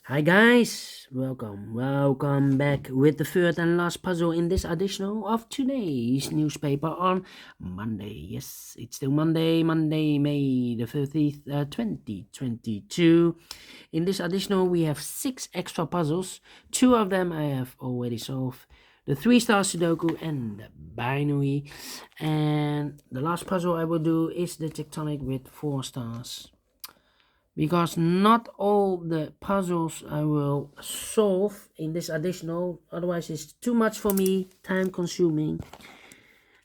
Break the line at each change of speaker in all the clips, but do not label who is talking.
Hi guys, welcome back with the third and last puzzle in this edition of today's newspaper on Monday. Yes, it's still Monday, May the 30th, 2022. In this additional, we have 6 extra puzzles. 2 of them I have already solved. The 3-star Sudoku and the binary. And the last puzzle I will do is the Tectonic with 4 stars, because not all the puzzles I will solve in this additional, otherwise it's too much for me, time consuming.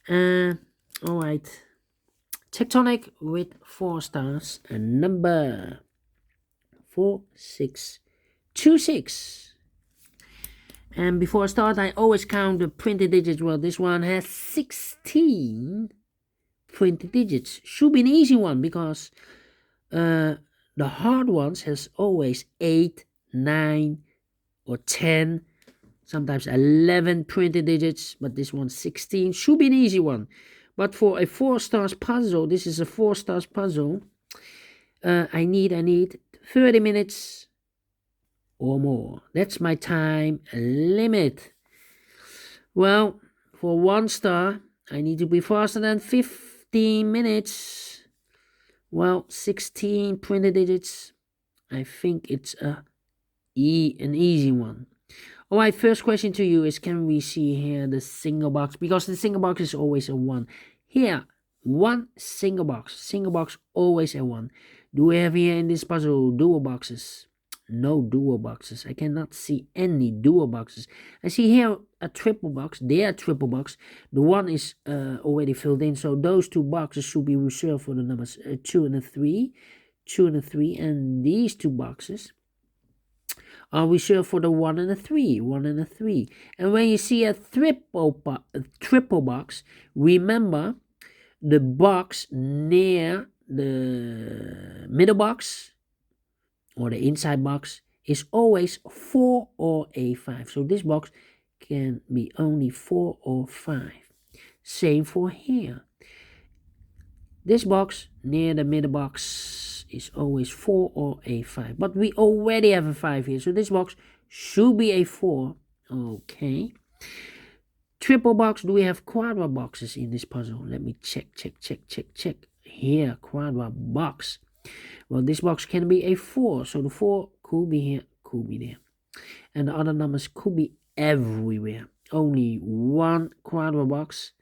All right, Tectonic with 4 stars and number 4626. And before I start, I always count the printed digits. Well, this one has 16 printed digits. Should be an easy one, because the hard ones has always 8, 9, or 10, sometimes 11 printed digits, but this one 16. Should be an easy one. But for a 4 stars puzzle, this is a 4 stars puzzle, I need 30 minutes or more. That's my time limit. Well, for 1 star, I need to be faster than 15 minutes. Well, 16 printed digits. I think it's an easy one. All right, first question to you is, can we see here the single box? Because the single box is always a 1. Here, 1 single box always a 1. Do we have here in this puzzle dual boxes? No dual boxes. I cannot see any dual boxes. I see here a triple box. There, triple box. The 1 is already filled in, so those 2 boxes should be reserved for the numbers 2 and a 3. 2 and a 3, and these 2 boxes are reserved for the 1 and a 3. 1 and a 3. And when you see a triple box, remember the box near the middle box or the inside box is always 4 or a 5. So this box can be only 4 or 5. Same for here. This box near the middle box is always 4 or a 5. But we already have a 5 here, so this box should be a 4. Okay. Triple box, do we have quadra boxes in this puzzle? Let me check. Here, quadra box. Well, this box can be a 4, so the 4 could be here, could be there. And the other numbers could be everywhere. Only 1 quadra box,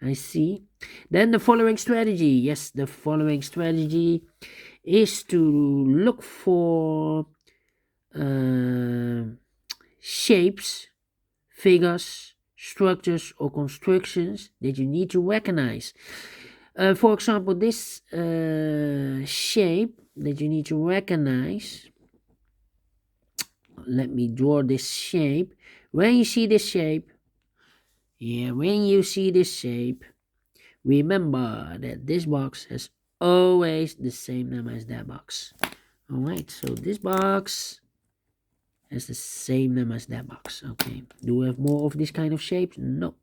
I see. Then the following strategy. Yes, the following strategy is to look for shapes, figures, structures, or constructions that you need to recognize. For example, this shape that you need to recognize. Let me draw this shape. When you see this shape, remember that this box has always the same number as that box. Alright, so this box has the same number as that box. Okay, do we have more of this kind of shapes? No,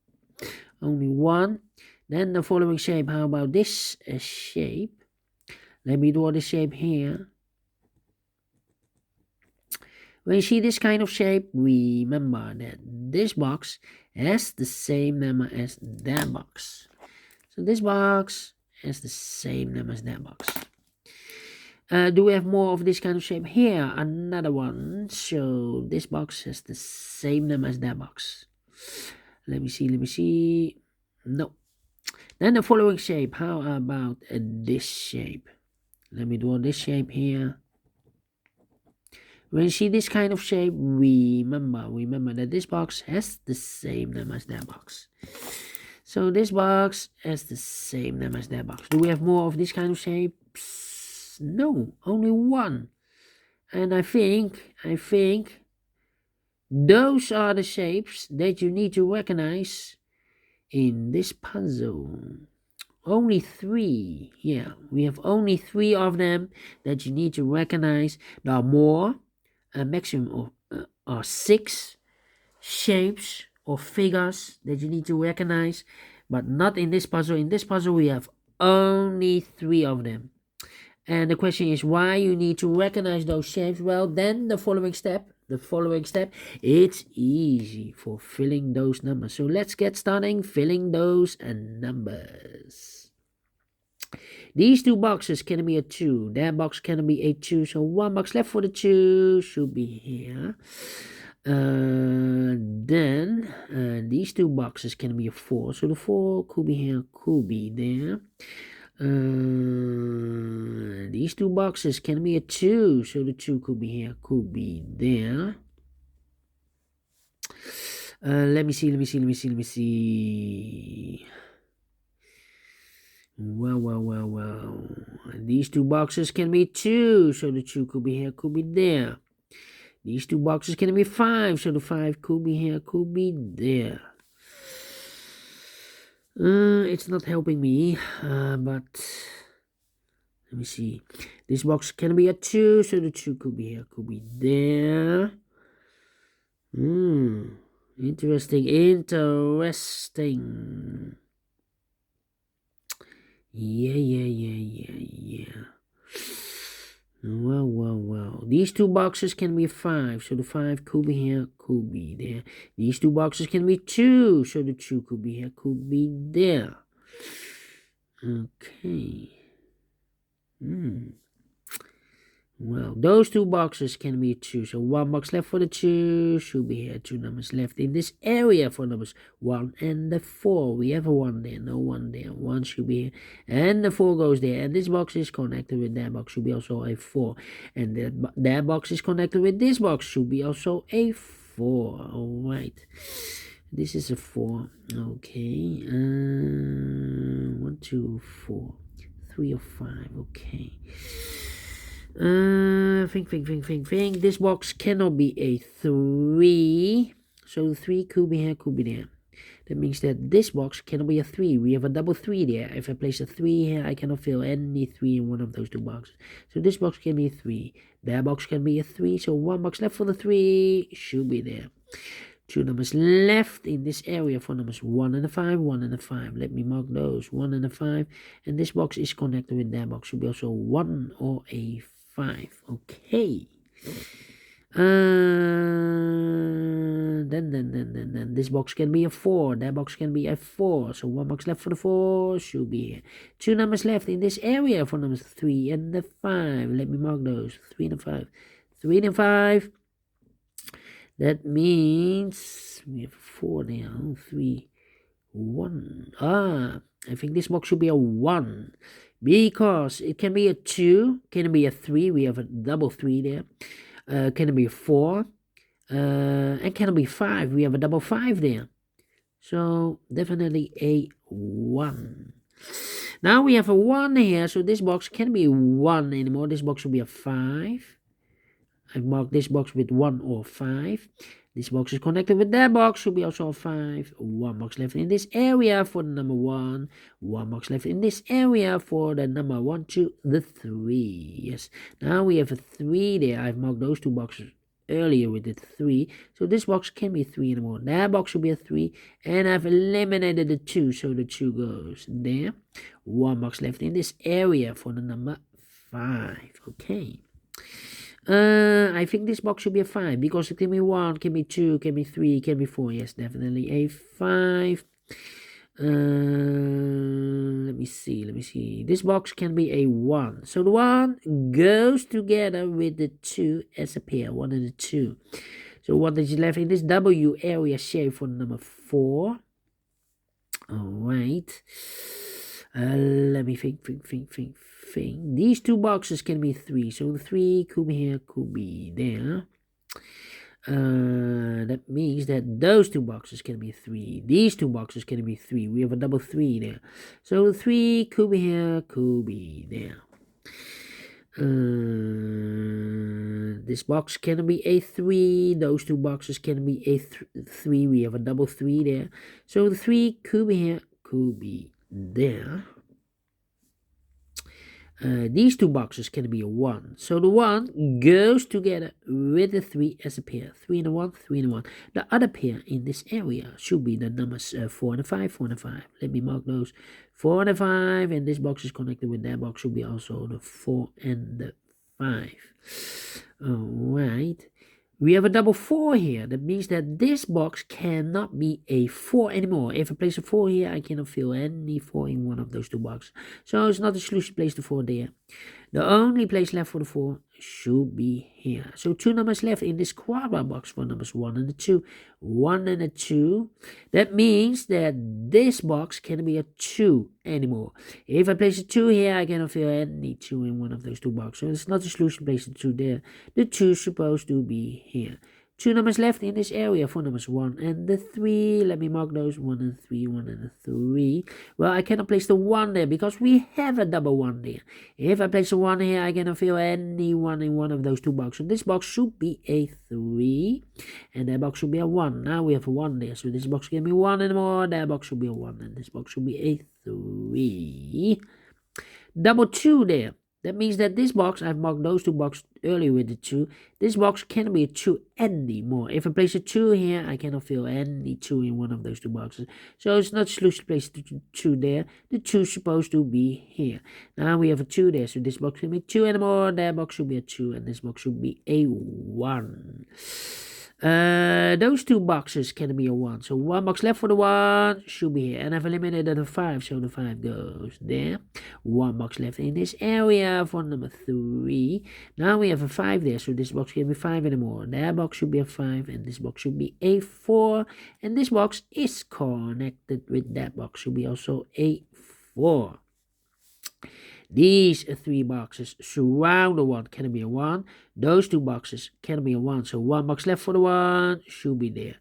only 1. Then the following shape, how about this shape? Let me draw the shape here. When you see this kind of shape, remember that this box has the same number as that box. So this box has the same number as that box. Do we have more of this kind of shape? Here, another one. So this box has the same number as that box. Let me see. No. Then the following shape, how about this shape? Let me draw this shape here. When you see this kind of shape, remember that this box has the same number as that box. So this box has the same number as that box. Do we have more of this kind of shapes? No, only 1. And I think those are the shapes that you need to recognize in this puzzle. Only 3. Yeah, we have only 3 of them that you need to recognize. There are more. A maximum of 6 shapes or figures that you need to recognize, but not in this puzzle. In this puzzle, we have only 3 of them. And the question is why you need to recognize those shapes. Well, then the following step, it's easy for filling those numbers. So let's get starting filling those numbers. These two boxes can be a 2. That box can be a 2. So one box left for the 2 should be here. Then these two boxes can be a 4. So the 4 could be here, could be there. These two boxes can be a 2. So the 2 could be here, could be there. Let me see. Well. These two boxes can be 2. So the 2 could be here, could be there. These two boxes can be 5. So the 5 could be here, could be there. It's not helping me, but let me see. This box can be a 2. So the 2 could be here, could be there. Interesting. Yeah. Well. These two boxes can be 5. So the 5 could be here, could be there. These two boxes can be 2. So the 2 could be here, could be there. Okay. Well, those two boxes can be 2. So one box left for the 2 should be here. 2 numbers left in this area for numbers 1 and the 4. We have a 1 there, no 1 there. 1 should be here. And the 4 goes there. And this box is connected with that box. Should be also a 4. And that box is connected with this box. Should be also a 4. Alright. This is a 4. Okay. 1, 2, 4. 3 or 5. Okay. Think. This box cannot be a 3. So 3 could be here, could be there. That means that this box cannot be a 3. We have a double 3 there. If I place a 3 here, I cannot fill any 3 in one of those two boxes. So this box can be a 3. That box can be a 3. So one box left for the 3 should be there. 2 numbers left in this area for numbers 1 and a 5, 1 and a 5. Let me mark those 1 and a 5. And this box is connected with that box. Should be also 1 or a 5. Okay. Then this box can be a 4. That box can be a 4. So one box left for the 4 should be here. 2 numbers left in this area for numbers 3 and the 5. Let me mark those 3 and 5. 3 and 5. That means we have 4 there. 3, 1. I think this box should be a 1. Because it can be a 2, can it be a 3, we have a double 3 there. Can it be a 4? And can it be 5? We have a double 5 there. So definitely a 1. Now we have a 1 here, so this box can't be 1 anymore. This box should be a 5. I've marked this box with 1 or 5. This box is connected with that box, should be also a 5. 1 box left in this area for the number 1. 1 box left in this area for the number 1, 2, the 3. Yes. Now we have a 3 there. I've marked those two boxes earlier with the 3. So this box can be 3 anymore. That box should be a 3. And I've eliminated the 2. So the 2 goes there. 1 box left in this area for the number 5. Okay. I think this box should be a 5 because it can be 1, can be 2, can be 3, can be 4. Yes, definitely a 5. Let me see. This box can be a 1. So the 1 goes together with the 2 as a pair. 1 and the 2. So what is left in this W area shape for number 4? Alright. Let me think. These two boxes can be 3. So the 3 could be here, could be there. That means that those two boxes can be 3. These two boxes can be 3. We have a double 3 there. So the 3 could be here, could be there. This box can be a 3. Those two boxes can be a 3. We have a double 3 there. So the 3 could be here, could be there. These two boxes can be a 1. So the 1 goes together with the 3 as a pair. 3 and a 1, 3 and a 1. The other pair in this area should be the numbers 4 and a 5, 4 and a 5. Let me mark those. 4 and a 5, and this box is connected with that box, should be also the 4 and the 5. Alright. We have a double 4 here. That means that this box cannot be a 4 anymore. If I place a 4 here, I cannot fill any 4 in one of those two boxes. So it's not a solution to place the 4 there. The only place left for the 4 should be here. So 2 numbers left in this quadrat box for numbers 1 and a 2. 1 and a 2. That means that this box can't be a 2 anymore. If I place a 2 here, I cannot fill any 2 in one of those two boxes. So it's not a solution to place the 2 there. The 2 is supposed to be here. 2 numbers left in this area for numbers 1 and the 3. Let me mark those 1 and 3, 1 and 3. Well, I cannot place the 1 there because we have a double 1 there. If I place a 1 here, I cannot fill any 1 in one of those two boxes. So this box should be a 3 and that box should be a 1. Now we have a 1 there. So this box can be 1 anymore. That box should be a 1 and this box should be a 3. Double 2 there. That means that this box, I've marked those two boxes earlier with the 2. This box cannot be a 2 anymore. If I place a 2 here, I cannot fill any 2 in one of those two boxes. So it's not a solution to place the 2 there. The 2 is supposed to be here. Now we have a 2 there. So this box can be 2 anymore. That box should be a 2 and this box should be a 1. Those two boxes can be a 1. So 1 box left for the 1 should be here. And I've eliminated the 5, so the 5 goes there. 1 box left in this area for number 3. Now we have a 5 there, so this box can be 5 anymore. That box should be a 5, and this box should be a 4. And this box is connected with that box, should be also a 4. These 3 boxes surround the 1 can be a 1. Those 2 boxes can be a 1. So 1 box left for the 1 should be there.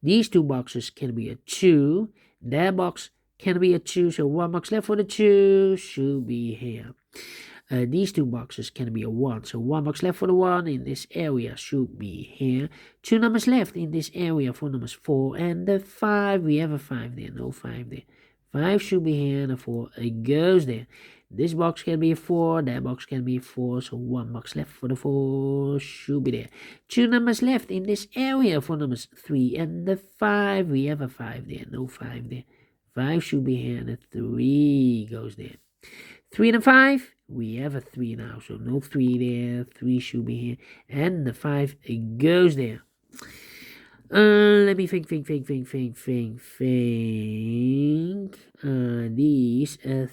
These 2 boxes can be a 2. That box can be a 2. So 1 box left for the 2 should be here. These 2 boxes can be a 1. So 1 box left for the 1 in this area should be here. 2 numbers left in this area for numbers 4 and the 5. We have a 5 there. No 5 there. 5 should be here and a 4 it goes there. This box can be a 4, that box can be a 4, so 1 box left for the 4 should be there. 2 numbers left in this area for numbers 3 and the 5. We have a 5 there, no 5 there. 5 should be here and a 3 goes there. 3 and a 5, we have a 3 now, so no 3 there. 3 should be here and the 5 it goes there. Let me think. These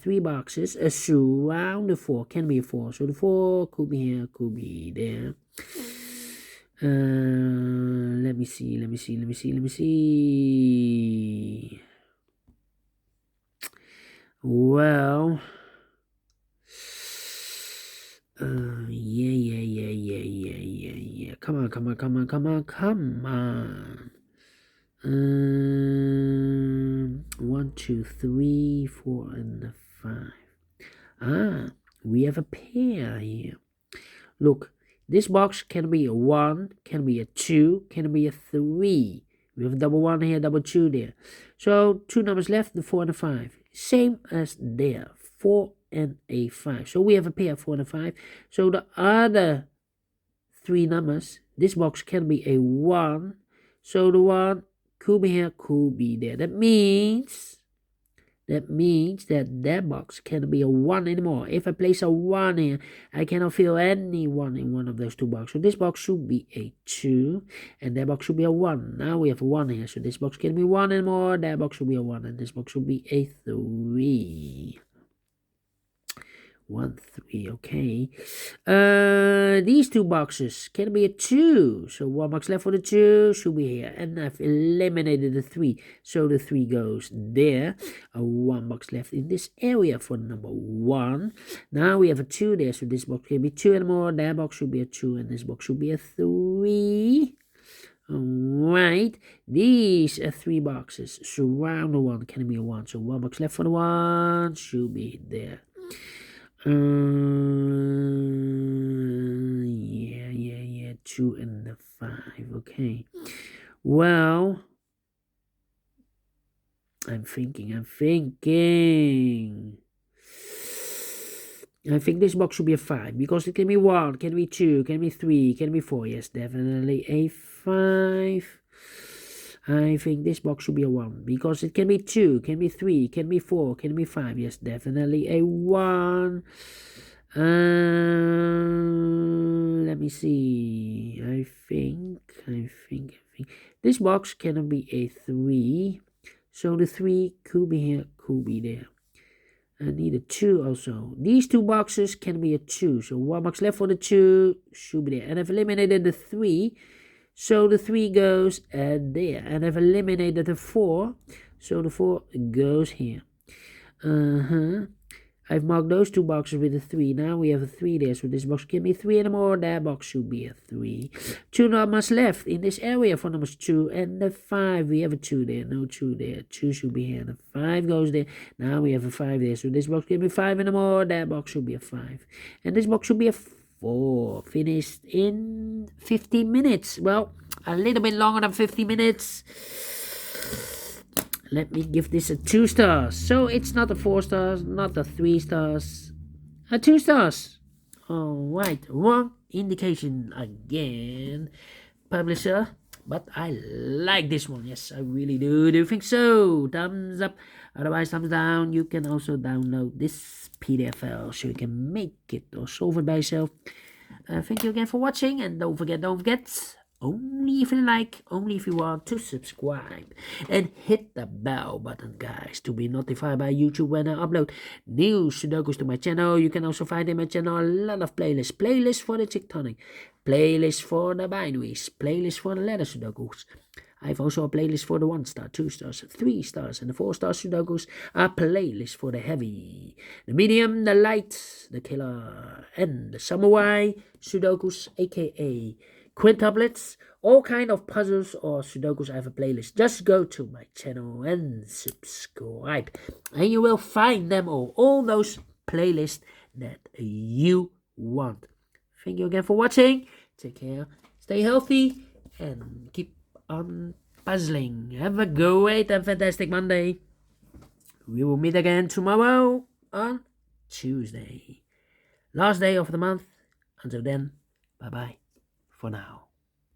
3 boxes surround the 4. Can be a 4. So the 4 could be here, could be there. Let me see. Well, yeah. Come on. 1, 2, 3, 4, and 5. We have a pair here. Look, this box can be a 1, can be a 2, can be a 3. We have a double 1 here, double 2 there. So 2 numbers left, the 4 and the 5. Same as there, 4 and a 5. So we have a pair, 4 and a 5. So the other 3 numbers, this box can be a 1. So the 1 could be here, could be there. That means that box can't be a 1 anymore. If I place a 1 here, I cannot fill any 1 in one of those 2 boxes. So this box should be a 2, and that box should be a 1. Now we have a 1 here, so this box can't be 1 anymore. That box should be a 1, and this box should be a 3. 1, 3, okay. These 2 boxes can be a 2. So 1 box left for the 2 should be here. And I've eliminated the 3. So the 3 goes there. A 1 box left in this area for number 1. Now we have a 2 there. So this box can be 2 anymore. That box should be a 2. And this box should be a 3. Alright. These 3 boxes surround the 1 can be a 1. So 1 box left for the 1 should be there. Yeah, 2 and the 5, okay. Well, I'm thinking. I think this box should be a 5 because it can be 1, can be 2, can be 3, can be 4. Yes, definitely a 5. I think this box should be a 1 because it can be 2, can be 3, can be 4, can be 5. Yes, definitely a 1. Let me see. I think this box cannot be a 3. So the 3 could be here, could be there. I need a 2 also. These 2 boxes can be a 2. So 1 box left for the 2 should be there. And I've eliminated the 3. So the 3 goes there. And I've eliminated the 4. So the 4 goes here. I've marked those 2 boxes with a 3. Now we have a 3 there. So this box can be 3 anymore. That box should be a 3. 2 numbers left in this area for numbers 2 and the 5. We have a 2 there. No 2 there. 2 should be here. The 5 goes there. Now we have a 5 there. So this box can be 5 anymore. That box should be a 5. And this box should be a 4. Finished in 15 minutes. Well, a little bit longer than 50 minutes. Let me give this a 2 stars. So it's not a 4 stars, not a 3 stars, a 2 stars. Alright, wrong indication again, publisher. But I like this one. Yes, I really do think so. Thumbs up, otherwise thumbs down. You can also download this PDF file so you can make it or solve it by yourself. Thank you again for watching, and don't forget, only if you like, only if you want to subscribe. And hit the bell button, guys, to be notified by YouTube when I upload new Sudokus to my channel. You can also find in my channel a lot of playlists. Playlists for the Tectonic, playlists for the binaries, playlists for the letter Sudokus. I have also a playlist for the 1 star, 2 stars, 3 stars, and the 4 star Sudokus. A playlist for the heavy, the medium, the light, the killer, and the samurai Sudokus, aka quintuplets, all kind of puzzles or Sudokus. I have a playlist. Just go to my channel and subscribe, and you will find them all those playlists that you want. Thank you again for watching. Take care, stay healthy, and keep on puzzling. Have a great and fantastic Monday. We will meet again tomorrow on Tuesday, last day of the month. Until then, bye bye for now.